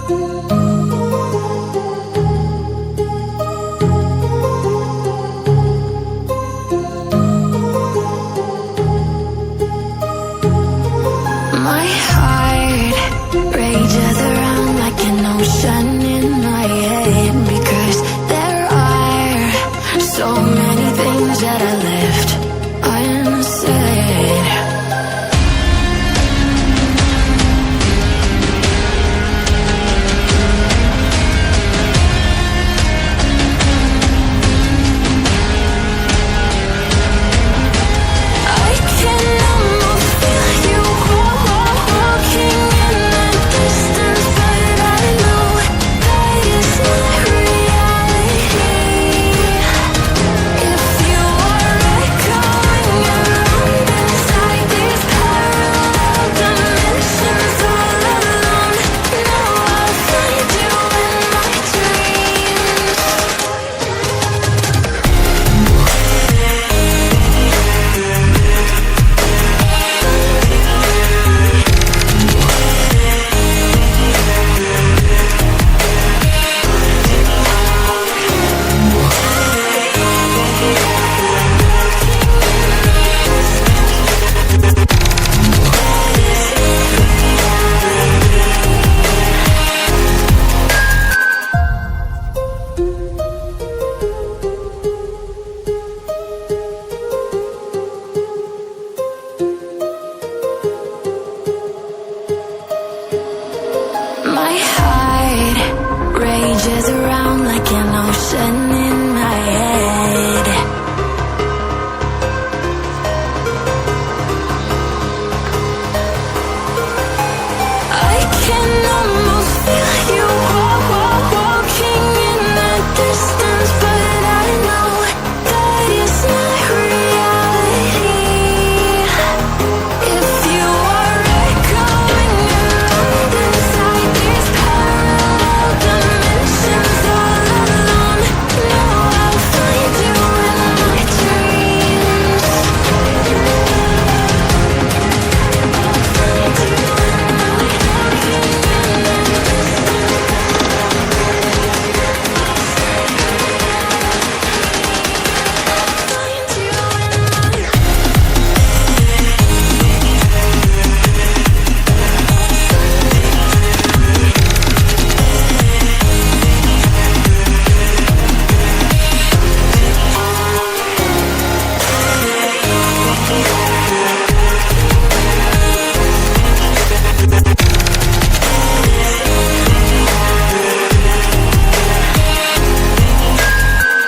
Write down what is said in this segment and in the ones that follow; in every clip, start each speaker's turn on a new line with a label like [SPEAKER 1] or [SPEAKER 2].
[SPEAKER 1] My heart rages around like an ocean in my head, because there are so many things that I left unsaid. I can almost feel you walking in the distance, but I know that it's not reality. If you are echoing around inside these parallel dimensions all alone, know I'll find you in my dreams. My heart rages around like an ocean in my head. I can almost feel you walking in the distance, but I know that it's not reality. If you are echoing around inside these parallel dimensions all alone, know I'll find you in my dreams.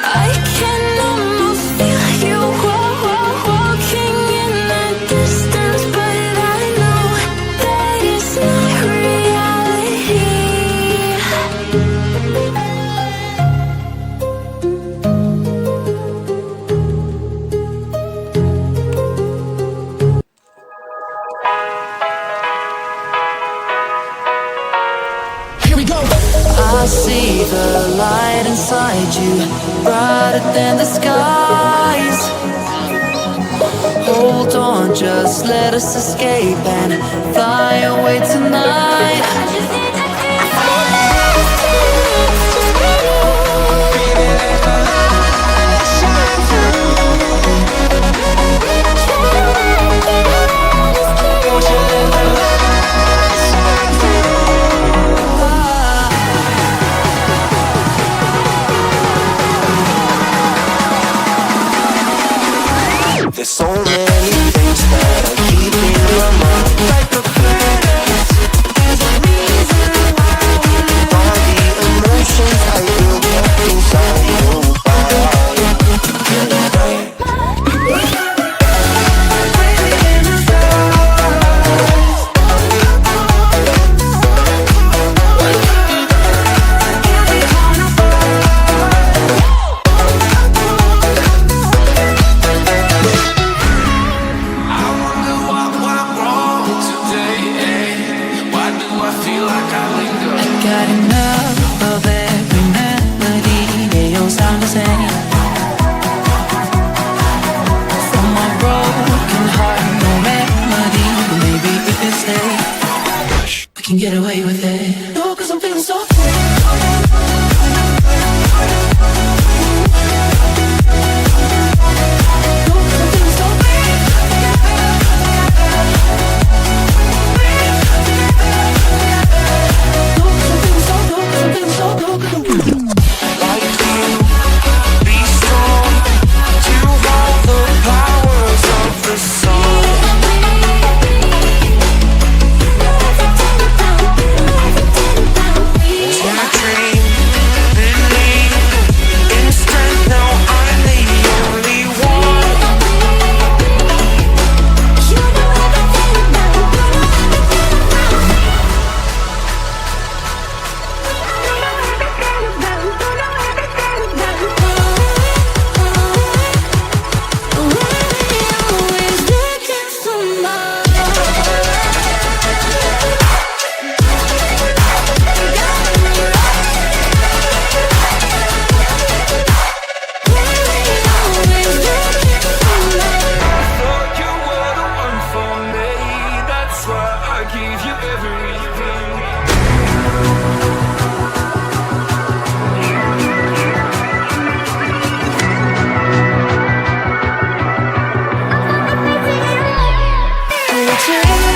[SPEAKER 1] I can almost feel you walking in the distance, but I know that it's not reality.
[SPEAKER 2] Here we go. I see the light inside you, brighter than the skies. Hold on, just let us escape and fly away tonight.
[SPEAKER 3] There's so many things that I keep in my mind, like a credit. There's a reason why all the emotions I built up inside your body.
[SPEAKER 2] Got enough of every melody, they all sound the same. From my broken heart, no remedy, but maybe if it stays, we can get away with it. No 'cause I'm feeling so.
[SPEAKER 1] Train